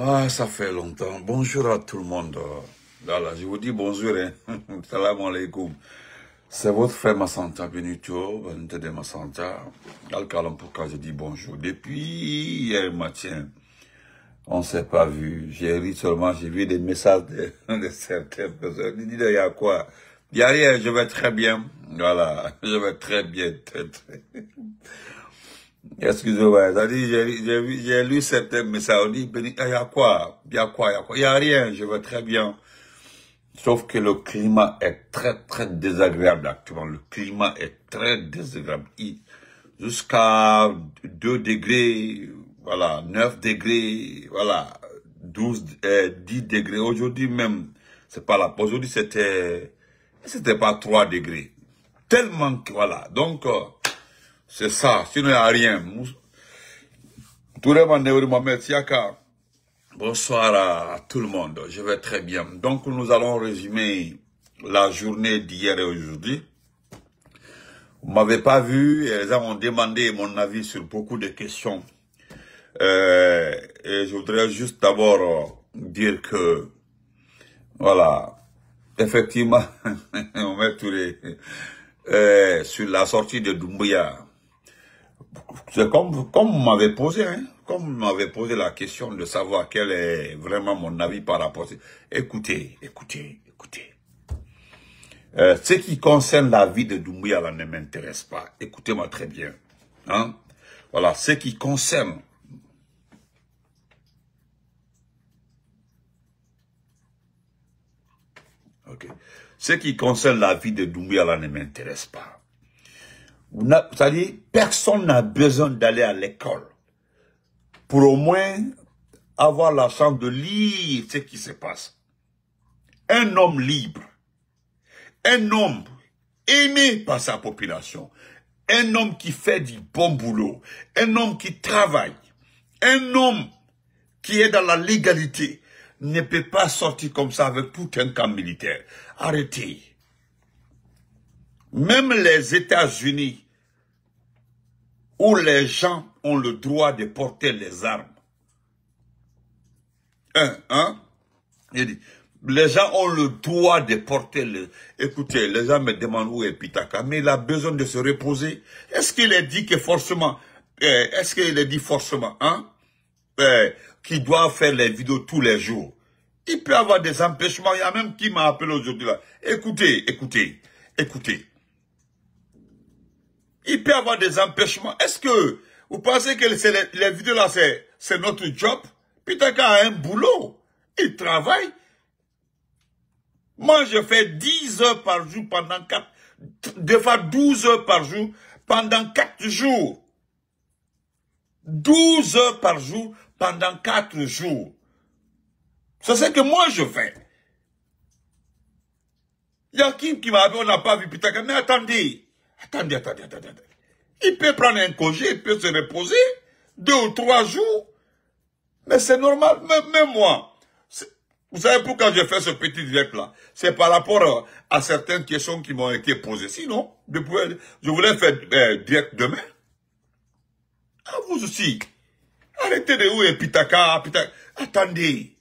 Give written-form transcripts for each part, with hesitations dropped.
Ah, ça fait longtemps. Bonjour à tout le monde. Voilà, je vous dis bonjour. Hein. Salam alaikum. C'est votre frère Massanta Benito, Benito de Massanta. Al-Kalam, pourquoi je dis bonjour. Depuis hier matin, on ne s'est pas vu. J'ai ri seulement, j'ai vu des messages de certaines personnes. Ils disent, il y a quoi? Il n'y a rien, je vais très bien. Voilà, je vais très bien, très. Excusez-moi, j'ai lu certains messages, on dit, il y a quoi? Il y a quoi? Il n'y a rien, je vais très bien. Sauf que le climat est très désagréable actuellement. Le climat est très désagréable. Jusqu'à 2 degrés, voilà, 9 degrés, voilà, 10 degrés. Aujourd'hui même, c'est pas là. Aujourd'hui, c'était pas 3 degrés. Tellement que, voilà. Donc, c'est ça. Sinon, il n'y a rien. Bonsoir à tout le monde. Je vais très bien. Donc, nous allons résumer la journée d'hier et aujourd'hui. Vous m'avez pas vu. Les gens m'ont demandé mon avis sur beaucoup de questions. Et je voudrais juste d'abord dire que, voilà, effectivement, on met tous les... sur la sortie de Doumbouya. C'est comme vous m'avez posé, hein, comme vous m'avez posé la question de savoir quel est vraiment mon avis par rapport à ça. Écoutez. Ce qui concerne la vie de Doumbouya, là, ne m'intéresse pas. Écoutez-moi très bien. Hein? Voilà, ce qui concerne... Ok. Ce qui concerne la vie de Doumbouya, là, ne m'intéresse pas. C'est-à-dire, personne n'a besoin d'aller à l'école pour au moins avoir la chance de lire ce qui se passe. Un homme libre, un homme aimé par sa population, un homme qui fait du bon boulot, un homme qui travaille, un homme qui est dans la légalité, ne peut pas sortir comme ça avec tout un camp militaire. Arrêtez. Même les États-Unis, où les gens ont le droit de porter les armes. Il dit, les gens ont le droit de porter les... Écoutez, les gens me demandent où est Pitaka, mais il a besoin de se reposer. Est-ce qu'il est dit que forcément, qu'il doit faire les vidéos tous les jours? Il peut avoir des empêchements. Il y a même qui m'a appelé aujourd'hui là. Écoutez. Il peut avoir des empêchements. Est-ce que vous pensez que les vidéos là, c'est notre job? Pitaka a un boulot. Il travaille. Moi, je fais 10 heures par jour pendant 12 heures par jour pendant 4 jours. 12 heures par jour pendant 4 jours. C'est ce que moi je fais. Il y a qui m'a dit, on n'a pas vu Pitaka. Mais attendez. Il peut prendre un congé, il peut se reposer 2 ou 3 jours. Mais c'est normal, même moi. Vous savez pourquoi je fais ce petit direct-là? C'est par rapport à certaines questions qui m'ont été posées. Sinon, je voulais faire direct demain. Ah, vous aussi. Arrêtez de où est Pitaka. Attendez.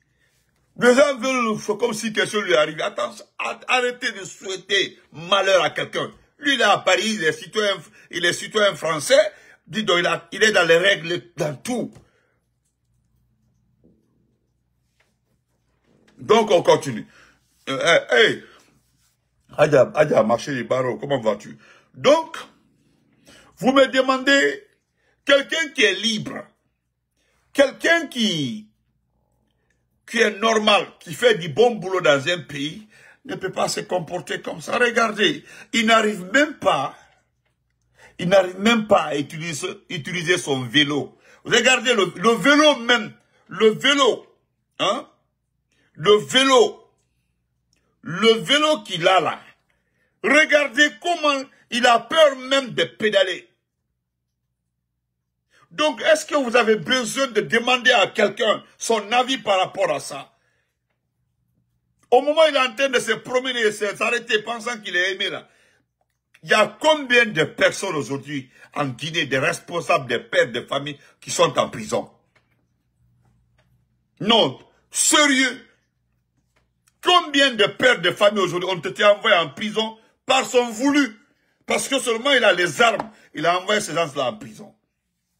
Les gens veulent, c'est comme si quelque chose lui arrivait. Attention, arrêtez de souhaiter malheur à quelqu'un. Lui, il est à Paris, il est citoyen français. Dis donc, il est dans les règles, dans tout. Donc, on continue. Hey, Adja, marché les barreaux, comment vas-tu? Donc, vous me demandez, quelqu'un qui est libre, quelqu'un qui est normal, qui fait du bon boulot dans un pays, ne peut pas se comporter comme ça. Regardez, il n'arrive même pas à utiliser son vélo. Regardez le vélo même, le vélo qu'il a là. Regardez comment il a peur même de pédaler. Donc, est-ce que vous avez besoin de demander à quelqu'un son avis par rapport à ça? Au moment où il est en train de se promener et s'arrêter pensant qu'il est aimé là, il y a combien de personnes aujourd'hui en Guinée, des responsables, des pères de famille qui sont en prison? Non, sérieux. Combien de pères de famille aujourd'hui ont été envoyés en prison par son voulu? Parce que seulement il a les armes, il a envoyé ces gens-là en prison.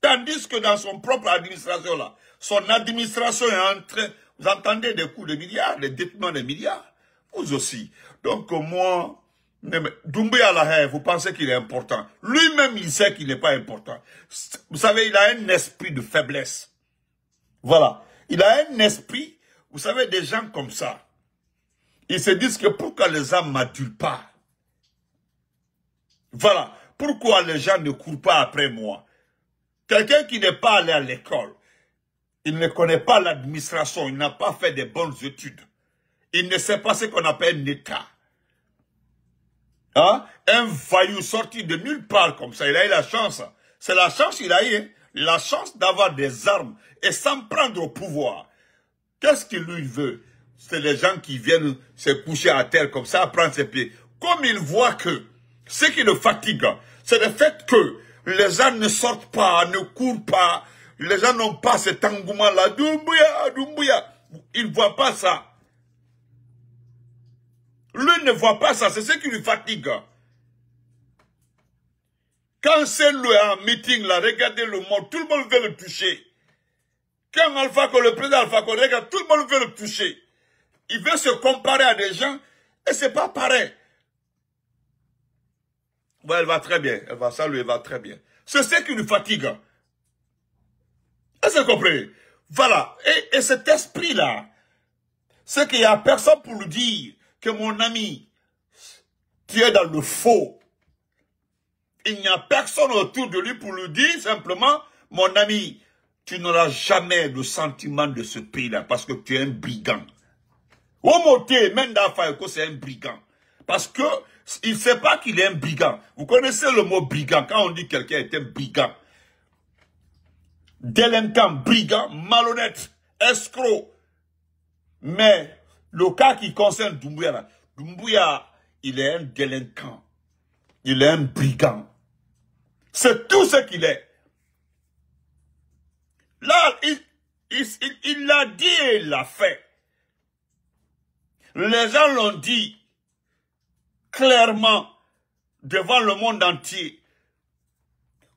Tandis que dans son propre administration là, son administration est en train, vous entendez des coups de milliards, des détournements de milliards, vous aussi. Donc moi, Doumbouya là, vous pensez qu'il est important. Lui-même, il sait qu'il n'est pas important. Vous savez, il a un esprit de faiblesse. Voilà. Il a un esprit, vous savez, des gens comme ça. Ils se disent que pourquoi les gens ne m'adulent pas? Voilà. Pourquoi les gens ne courent pas après moi? Quelqu'un qui n'est pas allé à l'école, il ne connaît pas l'administration, il n'a pas fait de bonnes études. Il ne sait pas ce qu'on appelle un État. Hein? Un voyou sorti de nulle part comme ça, il a eu la chance. C'est la chance qu'il a eu, hein? La chance d'avoir des armes et s'en prendre au pouvoir. Qu'est-ce qu'il lui veut? C'est les gens qui viennent se coucher à terre comme ça, prendre ses pieds. Comme il voit que ce qui le fatigue, c'est le fait que les gens ne sortent pas, ne courent pas. Les gens n'ont pas cet engouement-là. Doumbouya, Doumbouya. Il ne voit pas ça. Lui ne voit pas ça, c'est ce qui lui fatigue. Quand c'est lui en meeting, là, regardez le monde, tout le monde veut le toucher. Quand le président Alpha Condé regarde, tout le monde veut le toucher. Il veut se comparer à des gens, et c'est pas pareil. Bon, elle va très bien, ça lui va très bien. C'est ce qui lui fatigue. Est-ce que vous comprenez? Voilà, et cet esprit-là, c'est qu'il n'y a personne pour lui dire que mon ami, tu es dans le faux. Il n'y a personne autour de lui pour lui dire simplement, mon ami, tu n'auras jamais le sentiment de ce pays-là parce que tu es un brigand. Omoté, Menda Fayoko, c'est un brigand. Parce que il ne sait pas qu'il est un brigand. Vous connaissez le mot brigand, quand on dit quelqu'un est un brigand. Délinquant, brigand, malhonnête, escroc. Mais le cas qui concerne Doumbouya, là, Doumbouya, il est un délinquant. Il est un brigand. C'est tout ce qu'il est. Là, il l'a dit et il l'a fait. Les gens l'ont dit clairement devant le monde entier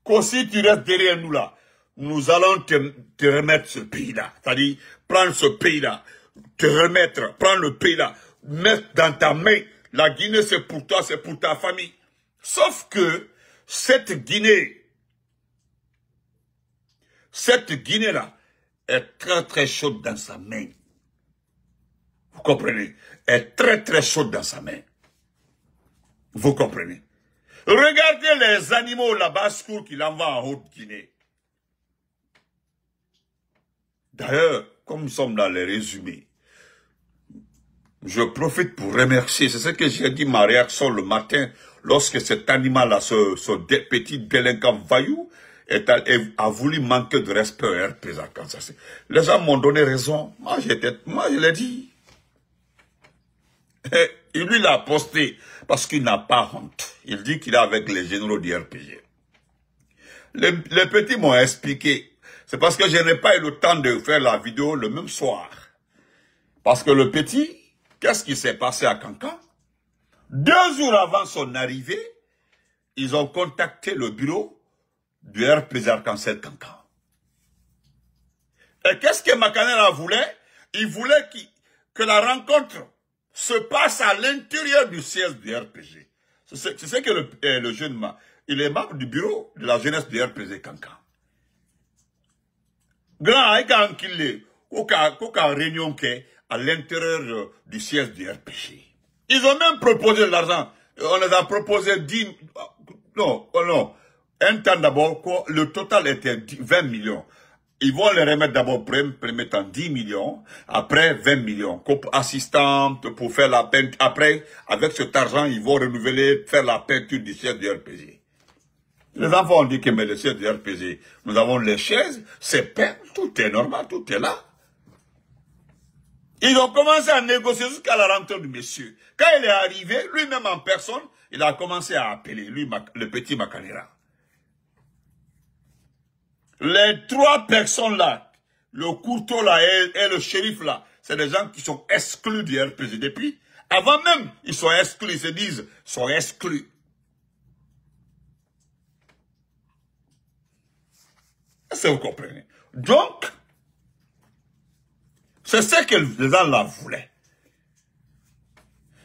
qu'aussi tu restes derrière nous là, nous allons te remettre ce pays-là. C'est-à-dire, prendre ce pays-là, te remettre, prendre le pays-là, mettre dans ta main. La Guinée, c'est pour toi, c'est pour ta famille. Sauf que cette Guinée-là est très très chaude dans sa main. Vous comprenez? Est très très chaude dans sa main. Vous comprenez? Regardez les animaux là-bas qu'il envoie en Haute-Guinée. D'ailleurs, comme nous sommes dans les résumés, je profite pour remercier, c'est ce que j'ai dit ma réaction le matin, lorsque cet animal-là, ce petit délinquant voyou, a voulu manquer de respect au RPZ. Les gens m'ont donné raison. Moi, je l'ai dit. Et lui, il a posté parce qu'il n'a pas honte. Il dit qu'il est avec les généraux du RPG. Les petits m'ont expliqué. C'est parce que je n'ai pas eu le temps de faire la vidéo le même soir. Parce que le petit, qu'est-ce qui s'est passé à Kankan? 2 jours avant son arrivée, ils ont contacté le bureau du RPG Arc-en-Ciel Kankan. Et qu'est-ce que Makanera voulait? Il voulait que la rencontre se passe à l'intérieur du siège du RPG. C'est ce que le jeune m'a. Il est membre du bureau de la jeunesse du RPG Kankan. Grand Aïkan qu'il est, aucun réunion qui à l'intérieur du siège du RPG. Ils ont même proposé de l'argent. On les a proposé 10... Non. Un temps d'abord, le total était 20 millions. Ils vont les remettre d'abord, mettre en 10 millions, après 20 millions. Comme assistante pour faire la peinture. Après, avec cet argent, ils vont renouveler, faire la peinture du siège du RPG. Les enfants ont dit que mais le siège du RPG, nous avons les chaises, c'est peint, tout est normal, tout est là. Ils ont commencé à négocier jusqu'à la rentrée du monsieur. Quand il est arrivé, lui-même en personne, il a commencé à appeler, lui, le petit Makanera. Les 3 personnes là, le Courteau là et le shérif là, c'est des gens qui sont exclus du RPG. Depuis, avant même, ils sont exclus, ils se disent, ils sont exclus. Est-ce que vous comprenez? Donc, c'est ce que les gens là voulaient.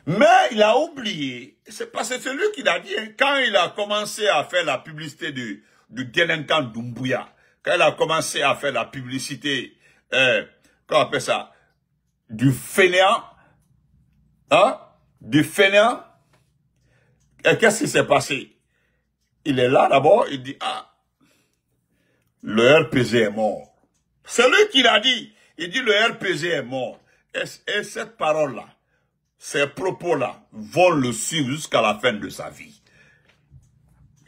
Mais il a oublié, c'est parce que c'est lui qui l'a dit, hein, quand il a commencé à faire la publicité du délinquant Doumbouya, quand il a commencé à faire la publicité, comment on appelle ça, du fainéant, hein, du fainéant, et qu'est-ce qui s'est passé? Il est là d'abord, il dit, ah, le RPG est mort. C'est lui qui l'a dit, il dit le RPG est mort. Et cette parole-là, ces propos-là vont le suivre jusqu'à la fin de sa vie.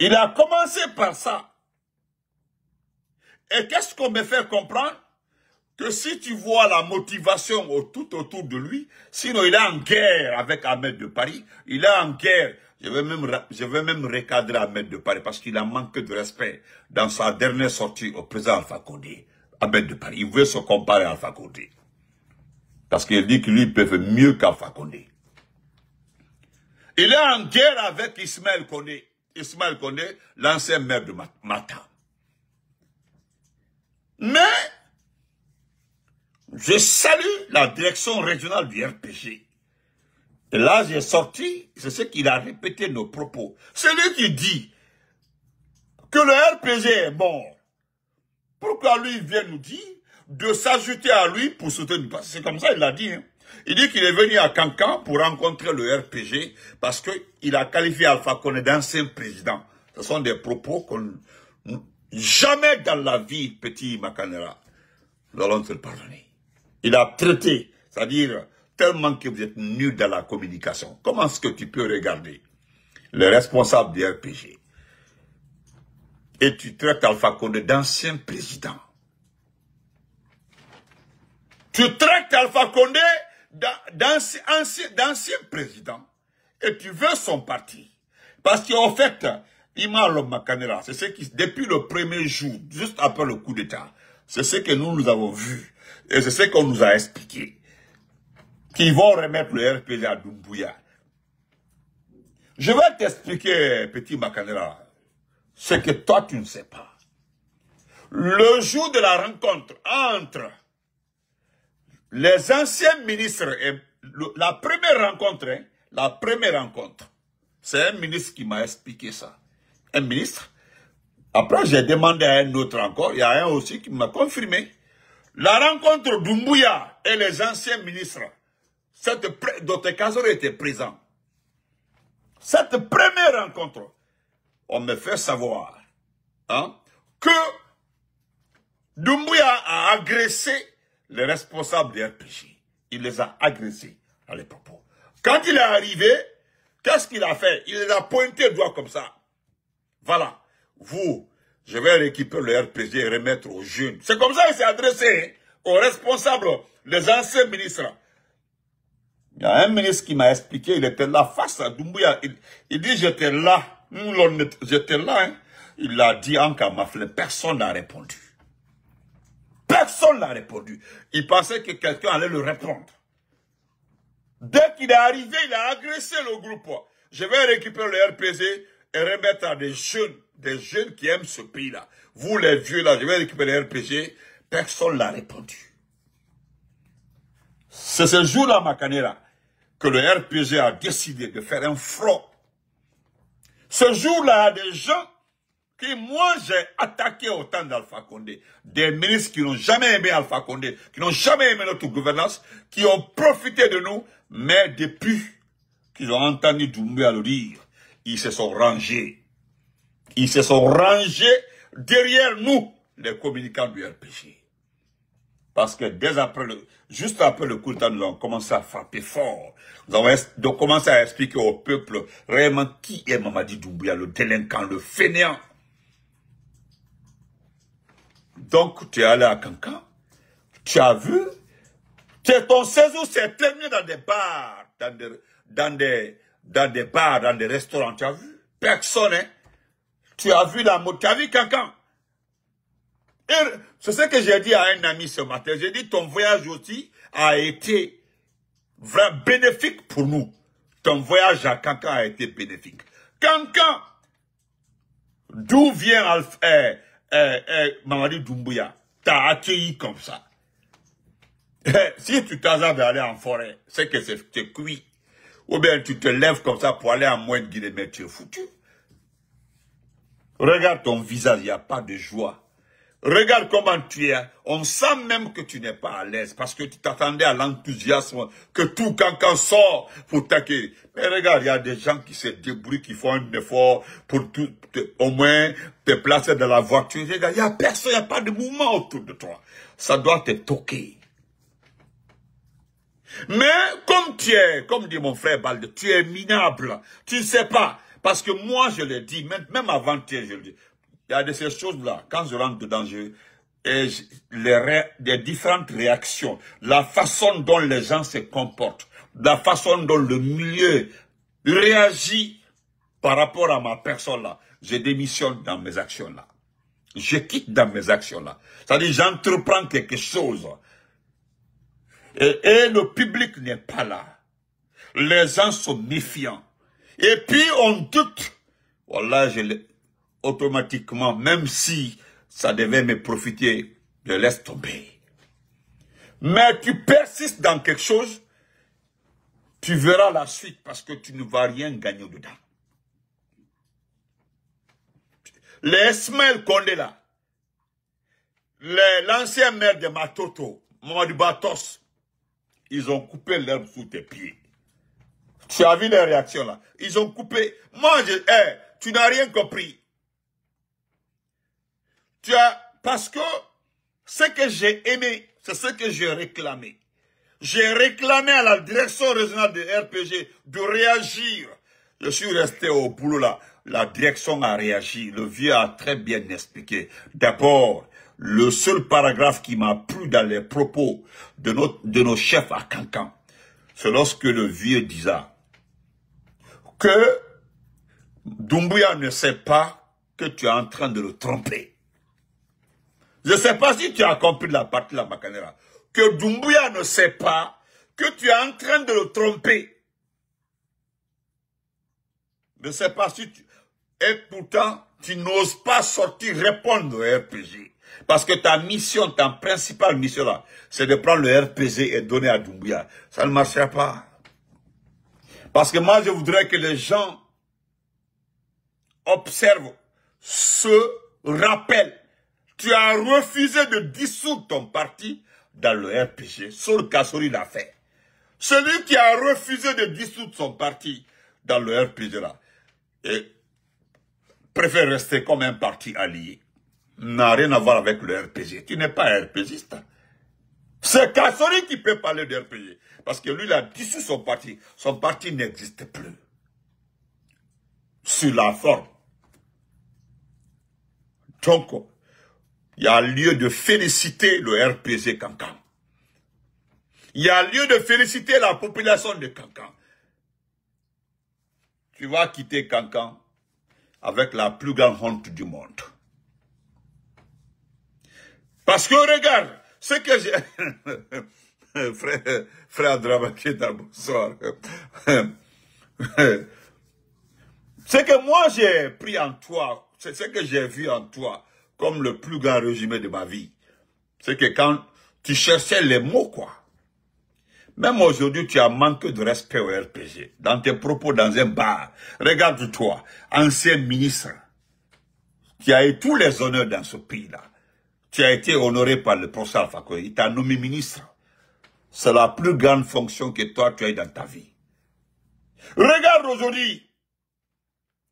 Il a commencé par ça. Et qu'est-ce qu'on me fait comprendre? Que si tu vois la motivation tout autour de lui, sinon il est en guerre avec Ahmed de Paris, il est en guerre. Je vais même recadrer Ahmed de Paris parce qu'il a manqué de respect dans sa dernière sortie au président Alpha Condé. Ahmed de Paris, il veut se comparer à Alpha Condé. Parce qu'il dit que lui, il peut faire mieux qu'Alpha Condé. Il est en guerre avec Ismaël Condé. Ismaël Condé, l'ancien maire de Matam. Mais, je salue la direction régionale du RPG. Et là, j'ai sorti, c'est ce qu'il a répété nos propos. C'est lui qui dit que le RPG est mort. Pourquoi lui, il vient nous dire de s'ajouter à lui pour soutenir? C'est comme ça, il l'a dit. Hein. Il dit qu'il est venu à Cancan pour rencontrer le RPG parce qu'il a qualifié Alpha Condé d'ancien président. Ce sont des propos qu'on... Jamais dans la vie, petit Makanera, nous allons te le pardonner. Il a traité, c'est-à-dire tellement que vous êtes nul dans la communication. Comment est-ce que tu peux regarder le responsable du RPG et tu traites Alpha Condé d'ancien président? Tu traites Alpha Condé d'ancien président et tu veux son parti. Parce qu'en fait, Imam Makanera, c'est ce qui, depuis le premier jour, juste après le coup d'État, c'est ce que nous avons vu et c'est ce qu'on nous a expliqué. Qu'ils vont remettre le RPG à Doumbouya. Je vais t'expliquer, petit Makanera, ce que toi tu ne sais pas. Le jour de la rencontre entre les anciens ministres, et la première rencontre, c'est un ministre qui m'a expliqué ça. Un ministre. Après, j'ai demandé à un autre encore, il y a un aussi qui m'a confirmé. La rencontre Doumbouya et les anciens ministres, Dr Kazore était présent. Cette première rencontre, on me fait savoir hein, que Doumbouya a agressé les responsables du RPG. Il les a agressés dans les propos. Quand il est arrivé, qu'est-ce qu'il a fait? Il les a pointés le doigt comme ça. Voilà. Vous, je vais récupérer le RPG et remettre aux jeunes. C'est comme ça qu'il s'est adressé hein, aux responsables, les anciens ministres. Il y a un ministre qui m'a expliqué, il était là face à Doumbouya. Il dit, j'étais là. J'étais là. Hein. Il l'a dit en Kamaflé. Personne n'a répondu. Personne n'a répondu. Il pensait que quelqu'un allait le répondre. Dès qu'il est arrivé, il a agressé le groupe. Je vais récupérer le RPG et remettre à des jeunes qui aiment ce pays-là. Vous les vieux là, je vais récupérer le RPG. Personne n'a répondu. C'est ce jour-là, Makanera, que le RPG a décidé de faire un front. Ce jour-là, il y a des gens que moi j'ai attaqué au temps d'Alpha Condé. Des ministres qui n'ont jamais aimé Alpha Condé, qui n'ont jamais aimé notre gouvernance, qui ont profité de nous, mais depuis qu'ils ont entendu Doumbouya le dire, ils se sont rangés. Ils se sont rangés derrière nous, les communicants du RPG. Parce que juste après le coup d'État, nous avons commencé à frapper fort. Nous avons commencé à expliquer au peuple réellement qui est Mamadi Doumbouya, le délinquant, le fainéant. Donc, tu es allé à Cancan, tu as vu, ton séjour s'est terminé dans des bars, dans des bars, dans des restaurants, tu as vu? Personne, hein? Tu as vu tu as vu Cancan? Et c'est ce que j'ai dit à un ami ce matin. J'ai dit, ton voyage aussi a été vraiment bénéfique pour nous. Ton voyage à Kankan a été bénéfique. Kankan, d'où vient Mamadi Doumbouya, t'as accueilli comme ça. Si tu t'hasardes d'aller en forêt, c'est que c'est cuit. Ou bien tu te lèves comme ça pour aller à moins de kilomètres, tu es foutu. Regarde ton visage, il n'y a pas de joie. Regarde comment tu es. On sent même que tu n'es pas à l'aise parce que tu t'attendais à l'enthousiasme, que tout Kankan sort pour t'accueillir. Mais regarde, il y a des gens qui se débrouillent, qui font un effort pour au moins te placer dans la voiture. Regarde, il n'y a personne, il n'y a pas de mouvement autour de toi. Ça doit te toquer. Mais comme tu es, comme dit mon frère Balde, tu es minable. Tu ne sais pas. Parce que moi, je l'ai dit, même avant-hier, je le dis. Il y a de ces choses-là, quand je rentre dedans, les différentes réactions, la façon dont les gens se comportent, la façon dont le milieu réagit par rapport à ma personne-là, je démissionne dans mes actions-là. Je quitte dans mes actions-là. C'est-à-dire, j'entreprends quelque chose. Et le public n'est pas là. Les gens sont méfiants. Et puis, on doute. Voilà, automatiquement, même si ça devait me profiter, je laisse tomber. Mais tu persistes dans quelque chose, tu verras la suite parce que tu ne vas rien gagner dedans. Les Ismaël Condé là, l'ancien maire de Matoto, Mamadou Batos, ils ont coupé l'herbe sous tes pieds. Tu as vu les réactions là? Ils ont coupé. Moi, tu n'as rien compris. Parce que ce que j'ai aimé, c'est ce que j'ai réclamé. J'ai réclamé à la direction régionale de RPG de réagir. Je suis resté au boulot là. La direction a réagi. Le vieux a très bien expliqué. D'abord, le seul paragraphe qui m'a plu dans les propos de nos chefs à Kankan, c'est lorsque le vieux disait que Doumbouya ne sait pas que tu es en train de le tromper. Je ne sais pas si tu as compris la partie là, Makanera. Que Doumbouya ne sait pas que tu es en train de le tromper. Je ne sais pas si tu... Et pourtant, tu n'oses pas sortir répondre au RPG. Parce que ta mission, ta principale mission là, c'est de prendre le RPG et donner à Doumbouya. Ça ne marchera pas. Parce que moi, je voudrais que les gens observent, se rappellent. Tu as refusé de dissoudre ton parti dans le RPG. Sol Kassori l'a fait. Celui qui a refusé de dissoudre son parti dans le RPG là, et préfère rester comme un parti allié, n'a rien à voir avec le RPG. Tu n'es pas RPGiste. C'est Kassori qui peut parler de RPG. Parce que lui, il a dissous son parti. Son parti n'existe plus. Sur la forme. Donc, il y a lieu de féliciter le RPG Kankan. Il y a lieu de féliciter la population de Kankan. Tu vas quitter Kankan avec la plus grande honte du monde. Parce que regarde, ce que j'ai... frère Dramaketa, bonsoir. Ce que moi j'ai pris en toi, c'est ce que j'ai vu en toi comme le plus grand résumé de ma vie. C'est que quand tu cherchais les mots, quoi. Même aujourd'hui, tu as manqué de respect au RPG. Dans tes propos dans un bar. Regarde-toi, ancien ministre, qui a eu tous les honneurs dans ce pays-là. Tu as été honoré par le professeur Alpha Condé. Il t'a nommé ministre. C'est la plus grande fonction que toi, tu as eu dans ta vie. Regarde aujourd'hui,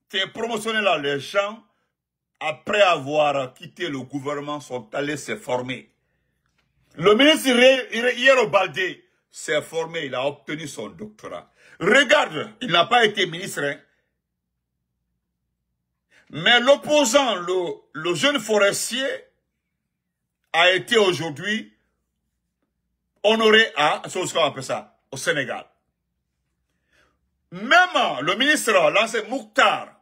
tes promotionnels là, les gens, après avoir quitté le gouvernement, sont allés se former. Le ministre Yero Baldé s'est formé, il a obtenu son doctorat. Regarde, il n'a pas été ministre. Hein. Mais l'opposant, le jeune forestier, a été aujourd'hui honoré à, c'est ce qu'on appelle ça, au Sénégal. Même le ministre, l'ancien Mouktar,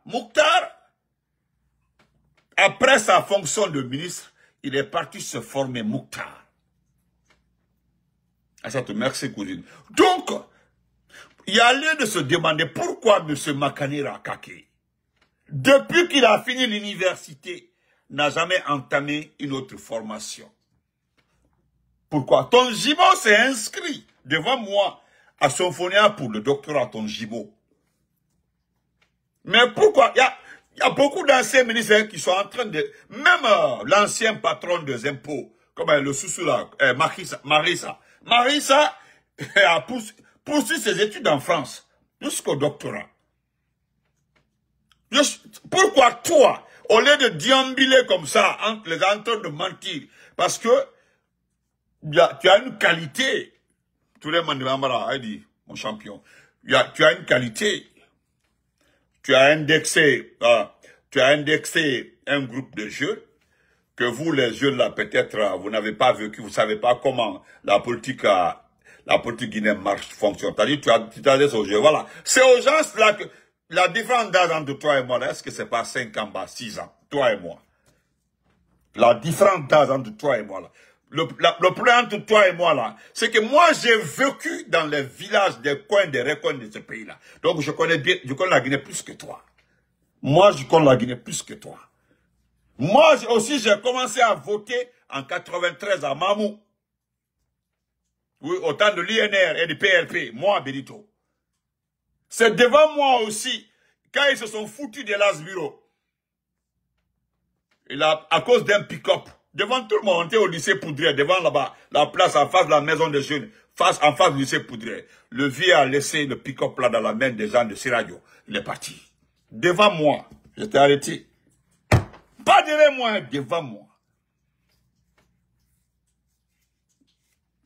après sa fonction de ministre, il est parti se former Mouktar. Merci, cousine. Donc, il y a lieu de se demander pourquoi M. Makanera Kake, depuis qu'il a fini l'université, n'a jamais entamé une autre formation. Pourquoi? Tongibo s'est inscrit devant moi à Symphonia pour le doctorat Tongibo. Mais pourquoi? Il y a beaucoup d'anciens ministres qui sont en train de... Même l'ancien patron des impôts, comme le sous là, Marissa a poursuivi ses études en France jusqu'au doctorat. Pourquoi toi, au lieu de déambuler comme ça, les en train de mentir, parce que tu as une qualité, tous les mandats a dit, mon champion, tu as une qualité, tu as indexé un groupe de jeunes, que vous, les jeunes là, peut-être, vous n'avez pas vécu, vous savez pas comment la politique guinéenne fonctionne. C'est-à-dire, tu t'adresses aux jeunes, voilà. C'est aux gens là que, la différence d'âge entre toi et moi, est-ce que c'est pas 5 ans, 6 ans, toi et moi? La différence d'âge entre toi et moi, là. Le problème entre toi et moi, là, c'est que moi, j'ai vécu dans les villages, des coins, des recoins de ce pays-là. Donc, je connais la Guinée plus que toi. Moi, je connais la Guinée plus que toi. Moi aussi, j'ai commencé à voter en 93 à Mamou. Oui, au temps de l'INR et du PLP. Moi, Benito. C'est devant moi aussi, quand ils se sont foutus de l'Asbiro. À cause d'un pick-up. Devant tout le monde, on était au lycée Poudrier, devant là-bas, la place en face de la maison des jeunes, en face du lycée Poudrier. Le vieux a laissé le pick-up là dans la main des gens de Siradio. Il est parti. Devant moi, j'étais arrêté. Pas derrière moi, devant moi.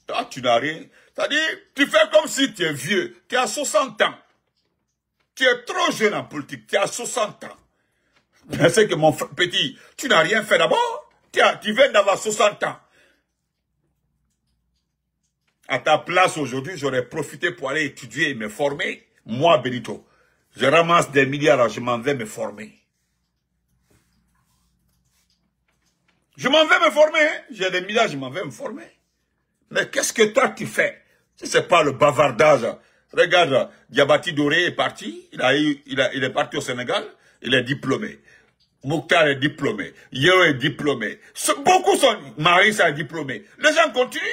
Toi, tu n'as rien. C'est-à-dire, tu fais comme si tu es vieux. Tu as 60 ans. Tu es trop jeune en politique. Tu as 60 ans. C'est que mon petit, tu n'as rien fait d'abord. Tu viens d'avoir 60 ans. À ta place aujourd'hui, j'aurais profité pour aller étudier et me former. Moi, Benito, je ramasse des milliards, je m'en vais me former. Je m'en vais me former. J'ai des milliards, je m'en vais me former. Mais qu'est-ce que toi tu fais? Si c'est pas le bavardage. Regarde, Diabati Doré est parti. Il est parti au Sénégal. Il est diplômé. Mouktar est diplômé. Yeo est diplômé. Beaucoup sont... Marissa est diplômé. Les gens continuent.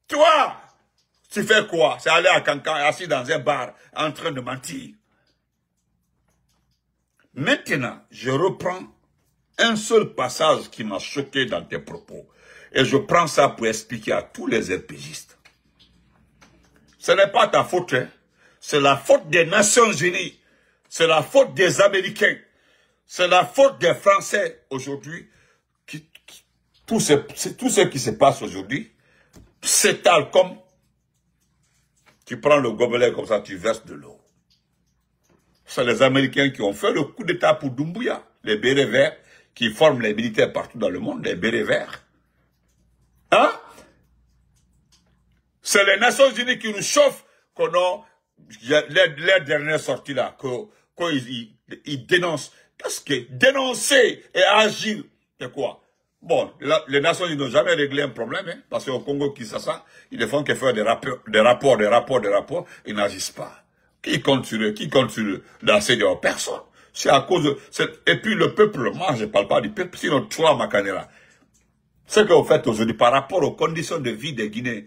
Toi, tu fais quoi? C'est aller à Cancan, assis dans un bar, en train de mentir. Maintenant, je reprends un seul passage qui m'a choqué dans tes propos. Et je prends ça pour expliquer à tous les RPGistes. Ce n'est pas ta faute, hein. C'est la faute des Nations Unies. C'est la faute des Américains. C'est la faute des Français aujourd'hui. Tout ce qui se passe aujourd'hui s'étale comme tu prends le gobelet comme ça, tu verses de l'eau. C'est les Américains qui ont fait le coup d'État pour Doumbouya. Les bérets verts qui forment les militaires partout dans le monde, les bérets verts. Hein? C'est les Nations Unies qui nous chauffent qu'on a les dernières sorties là, qu'ils dénoncent. Qu'est-ce que dénoncer et agir, c'est quoi? Bon, les Nations Unies n'ont jamais réglé un problème, hein, parce qu'au Congo, Kinshasa, ils ne font que faire des rapports, ils n'agissent pas. Qui compte sur eux? Qui compte sur eux? Dans ces gens? Personne. C'est à cause de... Et puis le peuple, moi je ne parle pas du peuple, sinon toi, Makanera. Ce que vous faites aujourd'hui par rapport aux conditions de vie des Guinéens,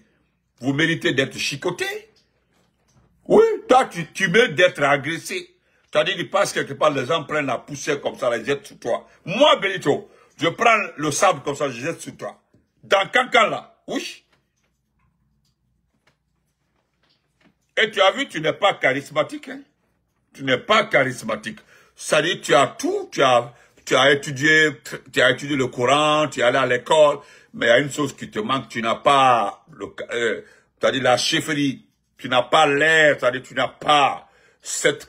vous méritez d'être chicoté. Oui, toi, tu mérites d'être agressé. C'est-à-dire qu'il passe quelque part, les gens prennent la poussière comme ça, les jettent sur toi. Moi, Benito, je prends le sable comme ça, je jette sur toi. Dans Cancan là, oui. Et tu as vu, tu n'es pas charismatique. Hein? Tu n'es pas charismatique. C'est-à-dire, tu as tout, tu as étudié le Coran, tu es allé à l'école, mais il y a une chose qui te manque, tu n'as pas, c'est-à-dire la chefferie, tu n'as pas l'air, c'est-à-dire tu n'as pas cette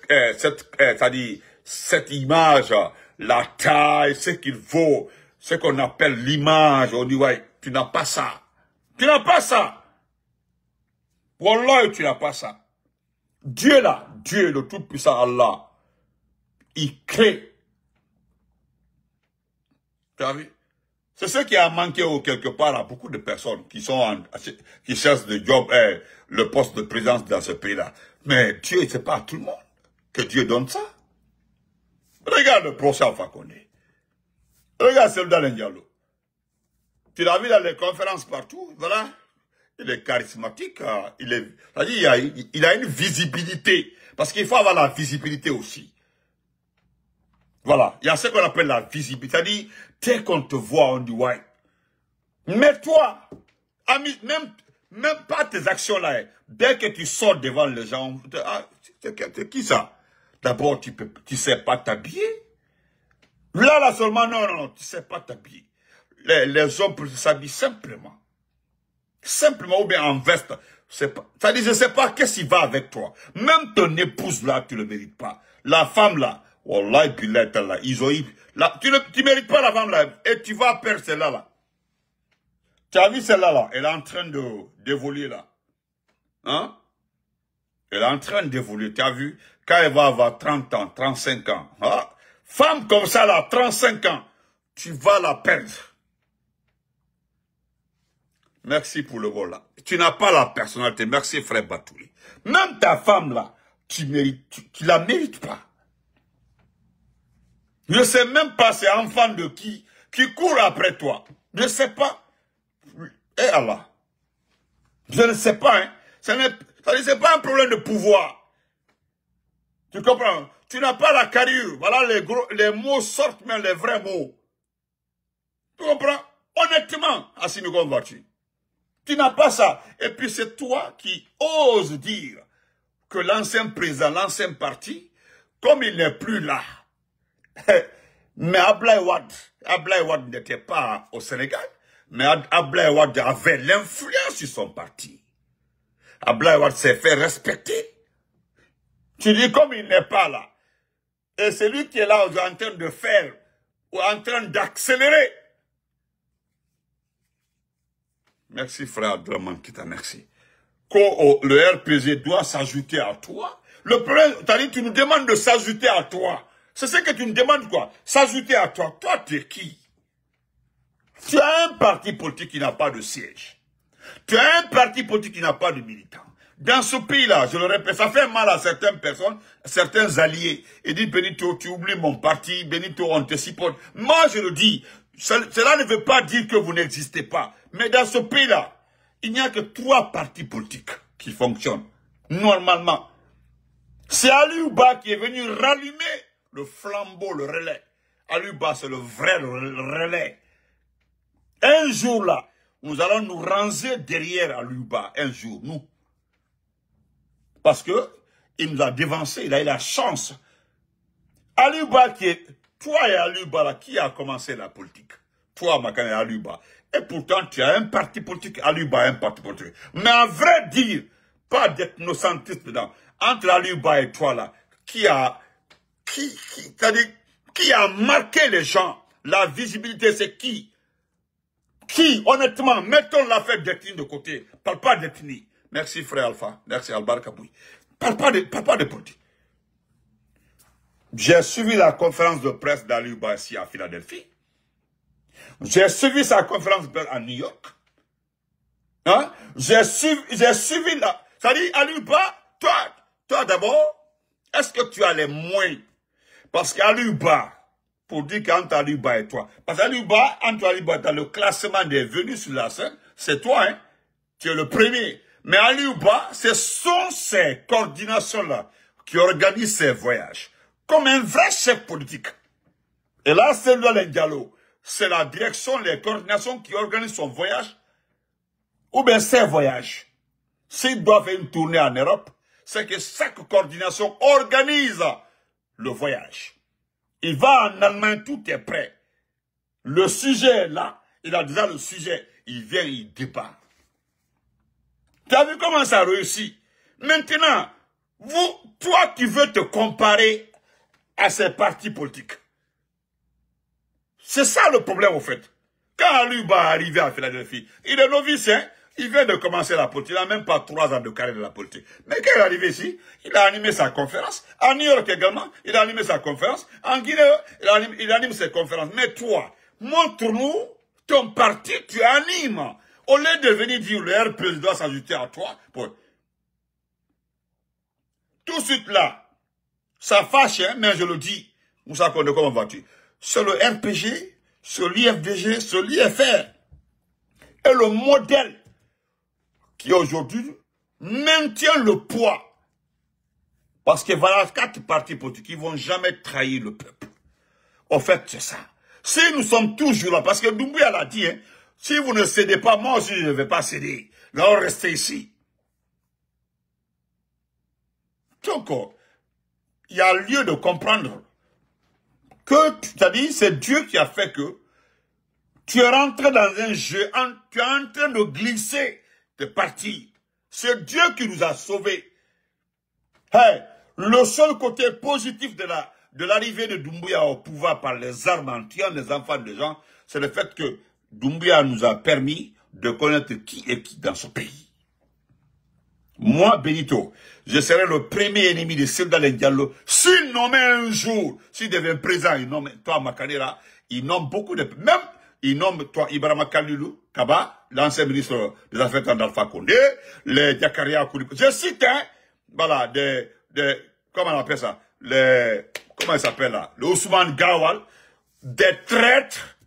image, la taille, ce qu'il vaut, ce qu'on appelle l'image, on dit, ouais, tu n'as pas ça. Tu n'as pas ça. Wallah, tu n'as pas ça. Dieu là, Dieu, le Tout-Puissant Allah, il crée. Tu as vu? C'est ce qui a manqué quelque part à beaucoup de personnes qui qui cherchent le job, le poste de présidence dans ce pays-là. Mais Dieu, c'est pas à tout le monde que Dieu donne ça. Regarde le procès Alpha Condé. Regarde Selda Diallo. Tu l'as vu dans les conférences partout, voilà. Il est charismatique, il a une visibilité. Parce qu'il faut avoir la visibilité aussi. Voilà, il y a ce qu'on appelle la visibilité. C'est-à-dire, dès qu'on te voit, on dit ouais. Mais toi, ami, même pas tes actions là, dès que tu sors devant les gens, c'est qui ça? D'abord, tu sais pas t'habiller. Là seulement, non, tu sais pas t'habiller. Les hommes s'habillent simplement. Simplement, ou bien en veste. C'est-à-dire, je sais pas qu'est-ce qui va avec toi. Même ton épouse là, tu le mérites pas. La femme là, wallah, là, ils ont eu, là, tu mérites pas la femme là, et tu vas perdre celle-là là. Tu as vu celle-là là, elle est en train d'évoluer là. Hein? Elle est en train d'évoluer, tu as vu? Quand elle va avoir 30 ans, 35 ans, hein? Femme comme ça là, 35 ans, tu vas la perdre. Merci pour le vol là. Tu n'as pas la personnalité. Merci frère Batouli. Même ta femme là, tu la mérites pas. Je ne sais même pas c'est enfant de qui court après toi. Je ne sais pas. Eh Allah. Je ne sais pas. Hein. Ce n'est pas un problème de pouvoir. Tu comprends? Tu n'as pas la carrure. Voilà les mots sortent, même les vrais mots. Tu comprends? Honnêtement, Assimi Gombati. Tu n'as pas ça. Et puis c'est toi qui oses dire que l'ancien président, l'ancien parti, comme il n'est plus là, mais Ablaye Wade n'était pas au Sénégal, mais Ablaye Wade avait l'influence sur son parti. Ablaye Wade s'est fait respecter. Tu dis comme il n'est pas là. Et c'est lui qui est là en train de faire, ou en train d'accélérer. Merci frère Abdelman Kita, merci. Quand le RPG doit s'ajouter à toi, le problème, tu nous demandes de s'ajouter à toi. C'est ce que tu nous demandes quoi? S'ajouter à toi. Toi, tu es qui? Tu as un parti politique qui n'a pas de siège. Tu as un parti politique qui n'a pas de militants. Dans ce pays-là, je le répète, ça fait mal à certaines personnes, certains alliés. Ils disent, Benito, tu oublies mon parti, Benito, on te supporte. Moi, je le dis, cela ne veut pas dire que vous n'existez pas. Mais dans ce pays-là, il n'y a que 3 partis politiques qui fonctionnent, normalement. C'est Aliouba qui est venu rallumer le flambeau, le relais. Aliouba, c'est le vrai relais. Un jour là, nous allons nous ranger derrière Aliouba, un jour, nous. Parce que il nous a dévancé, il a eu la chance. Aliouba qui est, toi et Aliouba là, qui a commencé la politique? Toi, Makane et Aliouba. Et pourtant, tu as un parti politique, Aliouba a un parti politique. Mais à vrai dire, pas d'ethnocentrisme dedans. Entre Aliouba et toi là, qui a marqué les gens, la visibilité, c'est qui? Qui, honnêtement, mettons l'affaire d'ethnie de côté. Parle pas d'ethnie. Merci frère Alpha. Merci Albar Kaboui. Parle pas de politique. J'ai suivi la conférence de presse d'Aliouba ici à Philadelphie. J'ai suivi sa conférence de presse à New York. Hein? J'ai suivi la... C'est-à-dire, Aliouba, toi d'abord, est-ce que tu as les moyens? Parce qu'Aliouba, pour dire qu'entre Aliouba et toi, parce qu'Aliouba, entre Aliouba, dans le classement des venus sur la scène, c'est toi, hein? Tu es le premier. Mais Aliouba, ce sont ces coordinations-là qui organisent ces voyages. Comme un vrai chef politique. Et là, c'est le Diallo. C'est la direction, les coordinations qui organisent son voyage. Ou bien ses voyages. S'il doit faire une tournée en Europe, c'est que chaque coordination organise le voyage. Il va en Allemagne, tout est prêt. Le sujet est là. Il a déjà le sujet. Il vient, il débat. Tu as vu comment ça réussit? Maintenant, toi qui veux te comparer à ces partis politiques. C'est ça le problème au fait. Quand Aliouba est arrivé à Philadelphie, il est novice, hein? Il vient de commencer la politique. Il n'a même pas 3 ans de carrière de la politique. Mais quand il est arrivé ici, il a animé sa conférence. À New York également, il a animé sa conférence. En Guinée, il anime ses conférences. Mais toi, montre-nous ton parti, tu animes. Au lieu de venir dire le RPG doit s'ajouter à toi, tout de suite là, ça fâche, hein, mais je le dis. Moussa Konde, comment vas-tu? C'est le RPG, c'est l'IFDG, c'est l'IFR. Et le modèle qui aujourd'hui maintient le poids. Parce que voilà 4 partis politiques qui ne vont jamais trahir le peuple. En fait, c'est ça. Si nous sommes toujours là, parce que Doumbouya l'a dit, hein, si vous ne cédez pas, moi aussi je ne vais pas céder. Nous allons rester ici. Donc, il y a lieu de comprendre que, c'est-à-dire, c'est Dieu qui a fait que tu es rentré dans un jeu, tu es en train de glisser, de partir. C'est Dieu qui nous a sauvés. Hey, le seul côté positif de l'arrivée de Doumbouya au pouvoir par les armes en tuant les enfants des gens, c'est le fait que Doumbouya nous a permis de connaître qui est qui dans ce pays. Moi, Benito, je serai le premier ennemi de Selda Diallo. S'il nommait un jour, s'il devient président, il nomme toi, Makanera, il nomme beaucoup de... Même, il nomme toi, Ibrahima Kalilou, Kaba, l'ancien ministre des Affaires étrangères d'Alpha Condé, les Diakaria Koulibaly. Je cite, hein, voilà, comment on appelle ça? Comment il s'appelle là? Le Ousmane Gawal, des traîtres,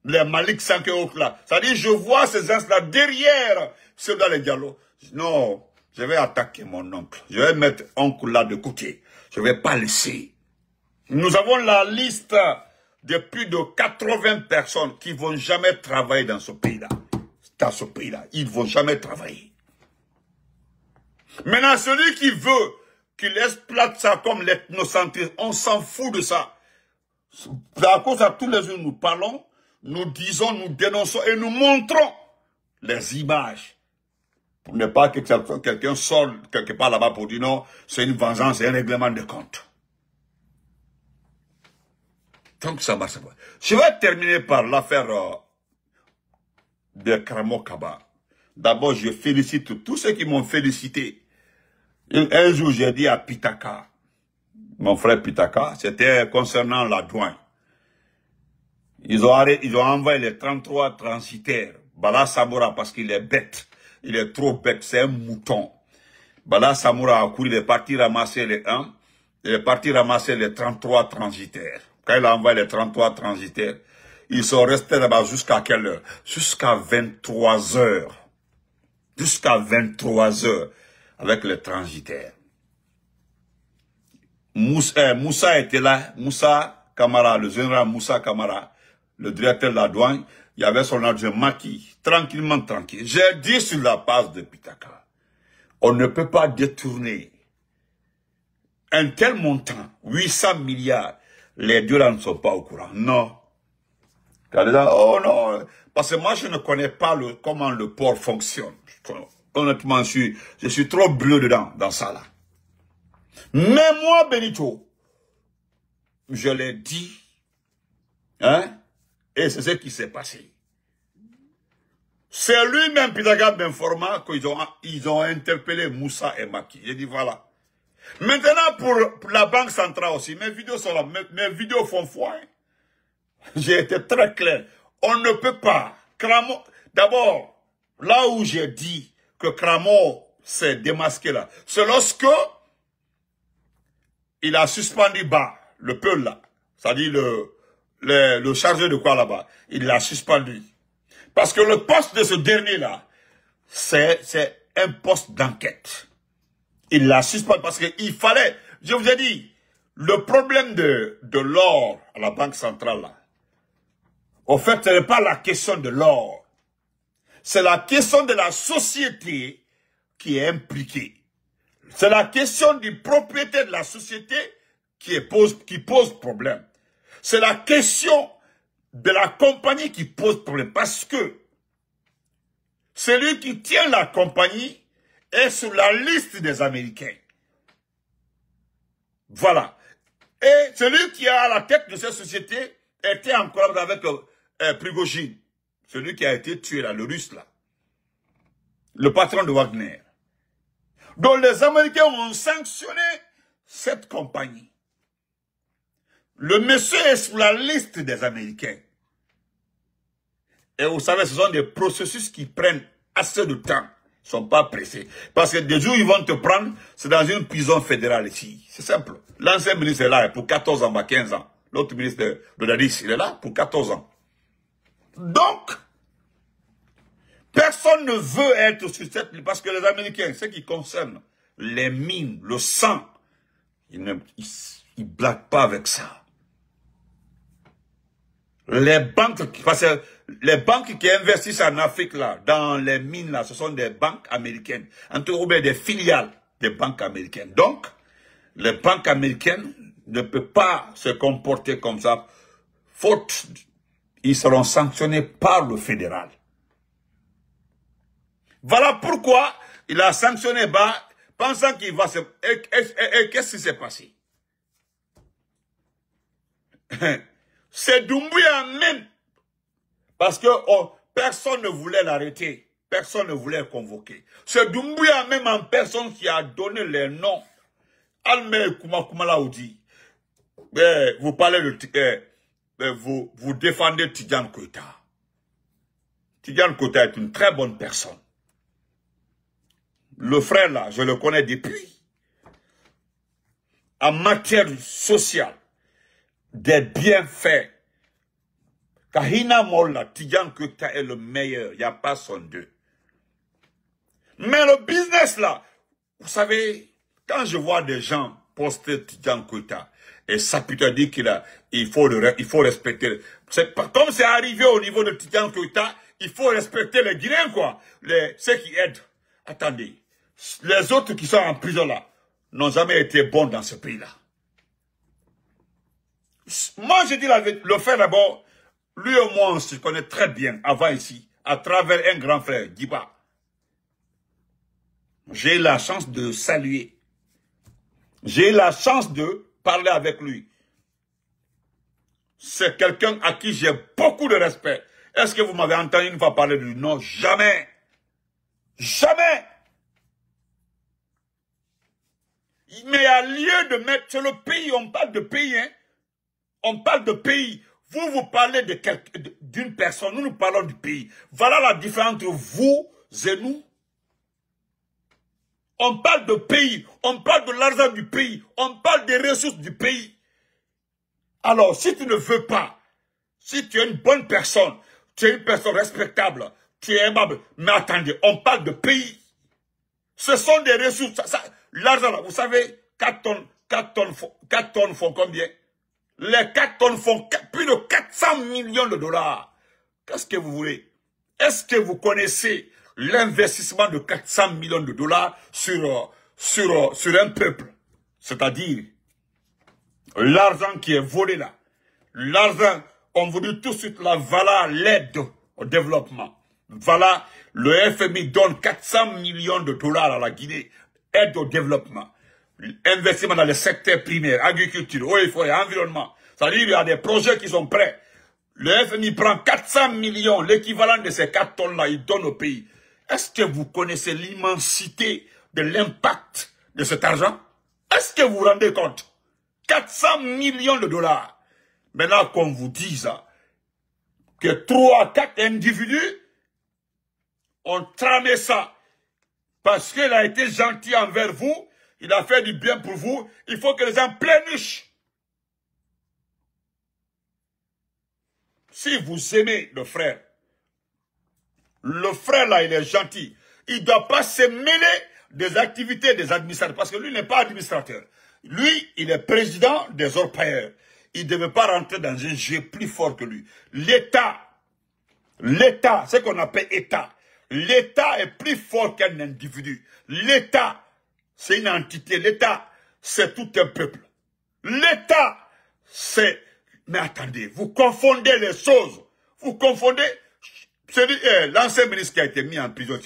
les Malik Sanké là. C'est-à-dire, je vois ces gens-là derrière Selda Diallo. Non. Je vais attaquer mon oncle. Je vais mettre oncle là de côté. Je ne vais pas laisser. Nous avons la liste de plus de 80 personnes qui ne vont jamais travailler dans ce pays-là. Dans ce pays-là. Ils ne vont jamais travailler. Maintenant, celui qui veut qu'il exploite ça comme l'ethnocentrisme, on s'en fout de ça. À cause de tous les jours, nous parlons, nous disons, nous dénonçons et nous montrons les images. Pour ne pas que quelqu'un sorte quelque part là-bas pour dire non, c'est une vengeance, c'est un règlement de compte. Donc ça marche pas. Je vais terminer par l'affaire de Kramo Kaba. D'abord, je félicite tous ceux qui m'ont félicité. Un jour, j'ai dit à Pitaka, mon frère Pitaka, c'était concernant la douane. Ils ont envoyé les 33 transitaires. Bala Samoura parce qu'il est bête. Il est trop bête, c'est un mouton. Bala Samoura a couru, il est parti ramasser les 1, il est parti ramasser les 33 transitaires. Quand il a envoyé les 33 transitaires, ils sont restés là-bas jusqu'à quelle heure? Jusqu'à 23 heures. Jusqu'à 23 heures avec les transitaires. Moussa était là, Moussa Kamara, le général Moussa Kamara, le directeur de la douane. Il y avait son adjoint Maki, tranquillement tranquille. J'ai dit sur la base de Pitaka, on ne peut pas détourner un tel montant, 800 milliards. Les deux là ne sont pas au courant. Non. Oh non, parce que moi je ne connais pas comment le port fonctionne. Honnêtement, je suis trop bleu dedans, dans ça là. Mais moi, Benito, je l'ai dit, hein, et c'est ce qui s'est passé. C'est lui-même, Pitaka m'informa qu'ils ont interpellé Moussa et Maki. J'ai dit voilà. Maintenant, pour la Banque centrale aussi, mes vidéos sont là, mes vidéos font foi. Hein. J'ai été très clair. On ne peut pas. D'abord, là où j'ai dit que Kramo s'est démasqué là, c'est lorsque il a suspendu le peul là, c'est-à-dire le chargé de quoi là-bas, il l'a suspendu. Parce que le poste de ce dernier-là, c'est un poste d'enquête. Il l'a suspendu parce qu'il fallait, je vous ai dit, le problème de l'or à la Banque centrale là, au fait, ce n'est pas la question de l'or. C'est la question de la société qui est impliquée. C'est la question du propriétaire de la société qui pose problème. C'est la question de la compagnie qui pose problème. Parce que celui qui tient la compagnie est sur la liste des Américains. Voilà. Et celui qui est à la tête de cette société était en collaboration avec Prigojine. Celui qui a été tué là, le russe là. Le patron de Wagner. Donc les Américains ont sanctionné cette compagnie. Le monsieur est sur la liste des Américains. Et vous savez, ce sont des processus qui prennent assez de temps. Ils ne sont pas pressés. Parce que des jours, ils vont te prendre, c'est dans une prison fédérale ici. C'est simple. L'ancien ministre est là pour 14 ans, 15 ans. L'autre ministre de Dadis, il est là pour 14 ans. Donc, personne ne veut être sur cette ligne. Parce que les Américains, ce qui concerne les mines, le sang, ils ne blaguent pas avec ça. Les banques, parce que les banques qui investissent en Afrique, là, dans les mines, là, ce sont des banques américaines. En tout cas, des filiales des banques américaines. Donc, les banques américaines ne peuvent pas se comporter comme ça. Faute, ils seront sanctionnés par le fédéral. Voilà pourquoi il a sanctionné Ba, pensant qu'il va se... Et qu'est-ce qui s'est passé? C'est Doumbouya même. Parce que personne ne voulait l'arrêter. Personne ne voulait le convoquer. C'est Doumbouya même en personne qui a donné les noms. Alme Kumala Oudi. Vous parlez de... vous défendez Tidjane Koïta. Tidjane Koïta est une très bonne personne. Le frère là, je le connais depuis. En matière sociale, des bienfaits. Kahina Molla, Tidjane Koïta est le meilleur. Il n'y a pas son deux. Mais le business là, vous savez, quand je vois des gens poster Tidjane Koïta, et ça peut te dire il faut respecter. Comme c'est arrivé au niveau de Tidjane Koïta, il faut respecter les Guinéens, quoi. Ceux qui aident. Attendez. Les autres qui sont en prison là, n'ont jamais été bons dans ce pays-là. Moi, je dis la vérité, le frère d'abord, lui et moi, on se connaît très bien avant ici, à travers un grand frère, Diba. J'ai eu la chance de saluer. J'ai eu la chance de parler avec lui. C'est quelqu'un à qui j'ai beaucoup de respect. Est-ce que vous m'avez entendu une fois parler de lui? Non, jamais. Jamais. Mais il y a lieu de mettre sur le pays, on parle de pays, hein. On parle de pays. Vous parlez d'une personne, nous parlons du pays. Voilà la différence entre vous et nous. On parle de pays, on parle de l'argent du pays, on parle des ressources du pays. Alors, si tu ne veux pas, si tu es une bonne personne, tu es une personne respectable, tu es aimable, mais attendez, on parle de pays. Ce sont des ressources. L'argent là, vous savez, 4 tonnes font combien? Les 4 tonnes font plus de 400 millions de dollars. Qu'est-ce que vous voulez? Est-ce que vous connaissez l'investissement de 400 millions de dollars sur un peuple? C'est-à-dire, l'argent qui est volé là. L'argent, on vous dit tout de suite, voilà l'aide au développement. Voilà, le FMI donne 400 millions de dollars à la Guinée. Aide au développement. Investissement dans le secteur primaire, agriculture, eau et forêt, environnement. C'est-à-dire qu'il y a des projets qui sont prêts. Le FMI prend 400 millions, l'équivalent de ces 4 tonnes-là, il donne au pays. Est-ce que vous connaissez l'immensité de l'impact de cet argent? Est-ce que vous vous rendez compte? 400 millions de dollars. Maintenant qu'on vous dise que 3, 4 individus ont tramé ça parce qu'il a été gentil envers vous, il a fait du bien pour vous, il faut que les gens plénichent. Si vous aimez le frère là, il est gentil. Il ne doit pas se mêler des activités des administrateurs, parce que lui n'est pas administrateur. Lui, il est président des orpailleurs. Il ne devait pas rentrer dans un jeu plus fort que lui. L'État, ce qu'on appelle État, l'État est plus fort qu'un individu. L'État, c'est une entité. L'État, c'est tout un peuple. L'État, c'est... Mais attendez, vous confondez les choses. Vous confondez... L'ancien ministre qui a été mis en prison,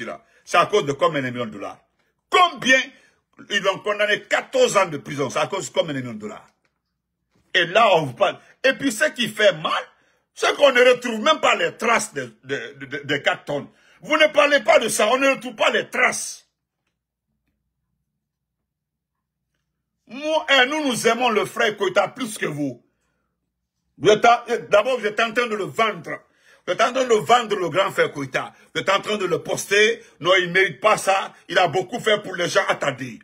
c'est à cause de combien de millions de dollars? Combien? Ils l'ont condamné 14 ans de prison. C'est à cause de combien de millions de dollars? Et là, on vous parle. Et puis, ce qui fait mal, c'est qu'on ne retrouve même pas les traces de 4 tonnes. Vous ne parlez pas de ça, on ne retrouve pas les traces. Moi, nous aimons le frère Koïta plus que vous. D'abord, vous êtes en train de le vendre. Vous êtes en train de vendre le grand frère Koïta. Vous êtes en train de le poster. Non, il ne mérite pas ça. Il a beaucoup fait pour les gens. Attendez.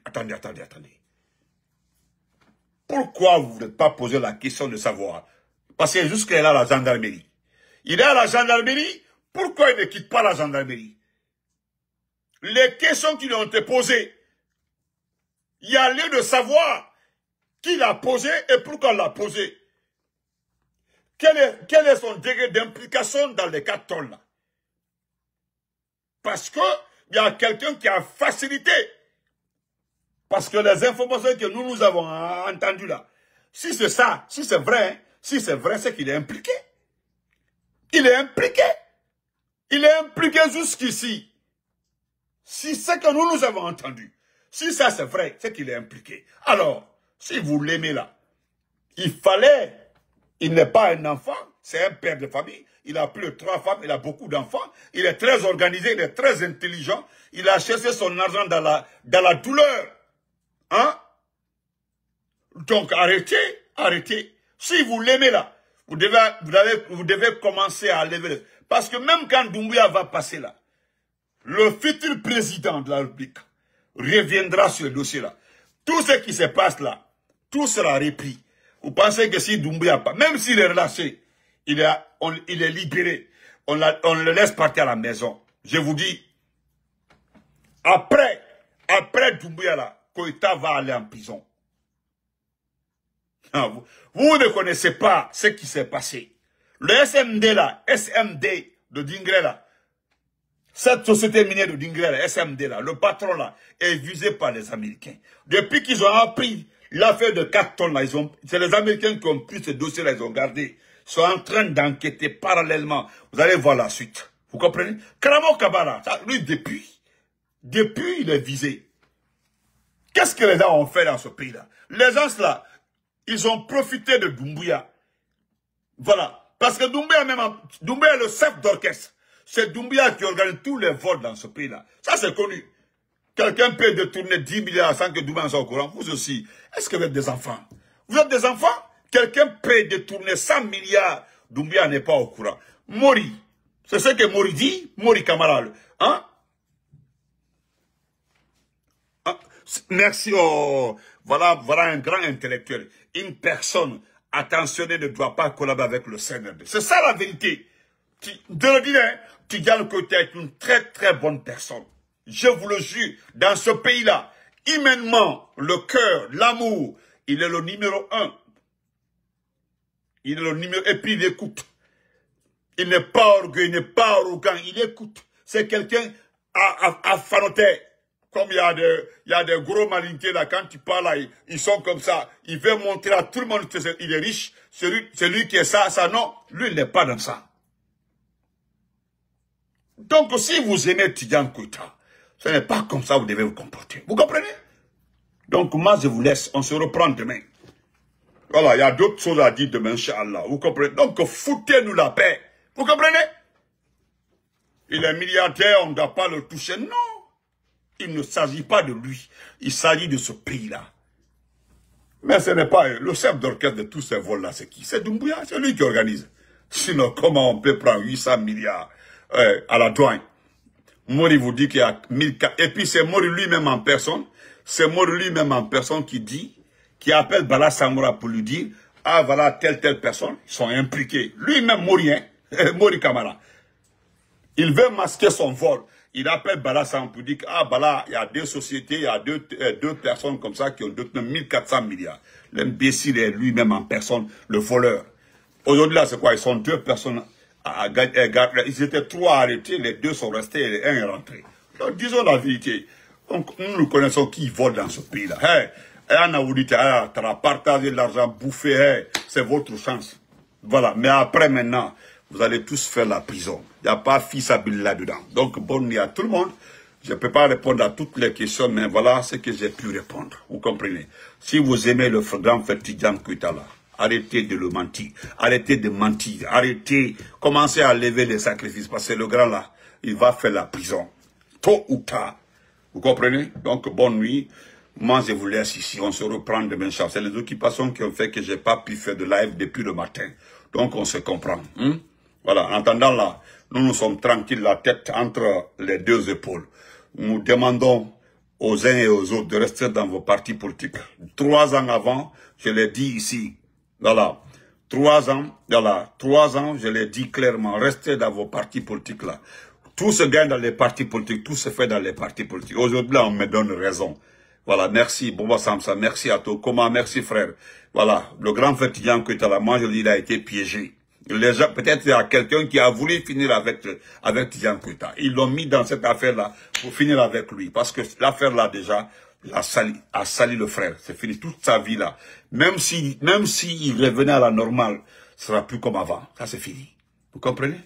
Pourquoi vous n'êtes pas posé la question de savoir? Parce que jusqu'à là, la gendarmerie. Il est à la gendarmerie. Pourquoi il ne quitte pas la gendarmerie? Les questions qui lui ont été posées, il y a lieu de savoir qui l'a posé et pourquoi l'a posé. Quel est son degré d'implication dans les 4 tonnes là? Parce que il y a quelqu'un qui a facilité. Parce que les informations que nous avons entendues là, si c'est ça, si c'est vrai, c'est qu'il est impliqué. Il est impliqué. Il est impliqué jusqu'ici. Si c'est que nous avons entendu, si ça c'est vrai, c'est qu'il est impliqué. Alors, si vous l'aimez là, il n'est pas un enfant, c'est un père de famille. Il a plus de 3 femmes, il a beaucoup d'enfants. Il est très organisé, il est très intelligent. Il a cherché son argent dans la douleur. Hein? Donc arrêtez. Si vous l'aimez là, vous devez commencer à lever. Parce que même quand Doumbouya va passer là, le futur président de la République reviendra sur le dossier là. Tout ce qui se passe là, tout sera repris. Vous pensez que si Doumbouya pas, même s'il est relâché, il est libéré, on le laisse partir à la maison. Je vous dis, après Doumbouya là, Koïta va aller en prison. Vous ne connaissez pas ce qui s'est passé. Le SMD là, SMD de Dingré là, cette société minière de Dingré là, SMD là, le patron là, est visé par les Américains. Depuis qu'ils ont appris l'affaire de 4 tonnes là, c'est les Américains qui ont pris ce dossier là, ils ont gardé. Ils sont en train d'enquêter parallèlement. Vous allez voir la suite. Vous comprenez? Karamo Kabara, lui depuis il est visé. Qu'est-ce que les gens ont fait dans ce pays-là? Les gens là, ils ont profité de Doumbouya. Voilà. Parce que Doumbouya est le chef d'orchestre. C'est Doumbouya qui organise tous les vols dans ce pays-là. Ça, c'est connu. Quelqu'un peut détourner 10 milliards sans que Doumbouya soit au courant. Vous aussi. Est-ce que vous êtes des enfants? Vous êtes des enfants? Quelqu'un peut détourner 100 milliards. Doumbouya n'est pas au courant. Mori. C'est ce que Mori dit. Mori Kamara. Hein? Merci. Oh, voilà un grand intellectuel. Une personne attentionnée ne doit pas collaborer avec le CNRD. C'est ça la vérité. De le dire, Tidjane Koïta est une très très bonne personne. Je vous le jure, dans ce pays-là, humainement, le cœur, l'amour, il est le numéro 1. Il est le numéro, et puis il écoute. Il n'est pas orgueilleux, il n'est pas arrogant, il écoute. C'est quelqu'un à fanoter. Comme il y a des gros malinqués là, quand tu parles là, ils sont comme ça. Il veut montrer à tout le monde qu'il est riche. C'est lui qui est ça. Non, lui il n'est pas dans ça. Donc si vous aimez Tidjane Koïta, ce n'est pas comme ça que vous devez vous comporter. Vous comprenez? Donc moi je vous laisse, on se reprend demain. Voilà, il y a d'autres choses à dire demain, Inch'Allah. Vous comprenez? Donc foutez-nous la paix. Vous comprenez? Il est milliardaire, on ne doit pas le toucher. Non. Il ne s'agit pas de lui. Il s'agit de ce pays-là. Mais ce n'est pas le chef d'orchestre de tous ces vols-là, c'est qui? C'est Doumbouya, c'est lui qui organise. Sinon, comment on peut prendre 800 milliards à la douane? Mori vous dit qu'il y a 1000... Et puis c'est Mori lui-même en personne. C'est Mori lui-même en personne qui appelle Bala Samoura pour lui dire, ah voilà, telle personne, ils sont impliqués. Lui-même Mori, hein, Mori Kamara. Il veut masquer son vol. Il appelle Bala Samoura pour dire, ah Bala, il y a 2 sociétés, il y a deux personnes comme ça qui ont donné 1400 milliards. L'imbécile est lui-même en personne, le voleur. Aujourd'hui là, c'est quoi? Ils sont 2 personnes à garder. Ils étaient 3 arrêtés, les 2 sont restés et le 1 est rentré. Donc disons la vérité. Donc nous connaissons qui vole dans ce pays-là. Hey, tu as partagé l'argent, bouffé, hey, c'est votre chance. Voilà, mais après maintenant, vous allez tous faire la prison. Il n'y a pas fils à Bill là-dedans. Donc bonne nuit à tout le monde. Je ne peux pas répondre à toutes les questions, mais voilà ce que j'ai pu répondre. Vous comprenez? Si vous aimez le grand frère Tidjane Koïta là, arrêtez de le mentir. Arrêtez de mentir. Arrêtez. Commencez à lever les sacrifices. Parce que le grand là, il va faire la prison. Tôt ou tard. Vous comprenez? Donc, bonne nuit. Moi, je vous laisse ici. On se reprend demain. C'est les occupations qui ont fait que je n'ai pas pu faire de live depuis le matin. Donc, on se comprend. Voilà, en attendant là, nous sommes tranquilles, la tête entre les deux épaules. Nous demandons aux uns et aux autres de rester dans vos partis politiques. 3 ans avant, je l'ai dit ici, voilà, 3 ans, voilà, 3 ans, je l'ai dit clairement, restez dans vos partis politiques là. Tout se gagne dans les partis politiques, tout se fait dans les partis politiques. Aujourd'hui, on me donne raison. Voilà, merci, Boba Samsa, merci à toi. Comment, merci frère. Voilà, le grand frère Tidjane Koïta là, moi je dis, il a été piégé. Peut-être il y a quelqu'un qui a voulu finir avec Tidjane Koïta. Ils l'ont mis dans cette affaire-là pour finir avec lui. Parce que l'affaire-là déjà a sali le frère. C'est fini toute sa vie là. Même si il revenait à la normale, ce sera plus comme avant. Ça c'est fini. Vous comprenez?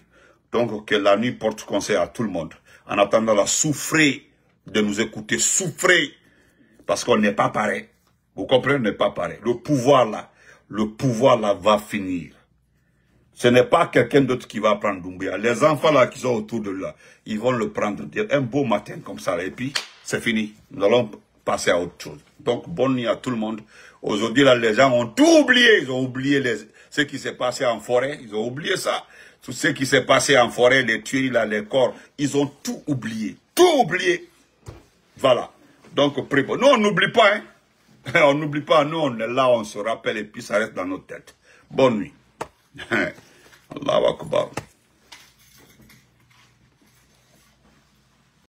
Donc que la nuit porte conseil à tout le monde. En attendant là, souffrez de nous écouter. Souffrez. Parce qu'on n'est pas pareil. Vous comprenez? On n'est pas pareil. Le pouvoir là va finir. Ce n'est pas quelqu'un d'autre qui va prendre Doumbouya. Les enfants là qui sont autour de là, ils vont le prendre un beau matin comme ça. Là, et puis, c'est fini. Nous allons passer à autre chose. Donc, bonne nuit à tout le monde. Aujourd'hui, là, les gens ont tout oublié. Ils ont oublié ce qui s'est passé en forêt. Ils ont oublié ça. Tout ce qui s'est passé en forêt, les tueries, là, les corps. Ils ont tout oublié. Tout oublié. Voilà. Donc, nous, on n'oublie pas. Hein. On n'oublie pas. Nous, on est là, on se rappelle et puis ça reste dans notre tête. Bonne nuit. Allahu Akbar.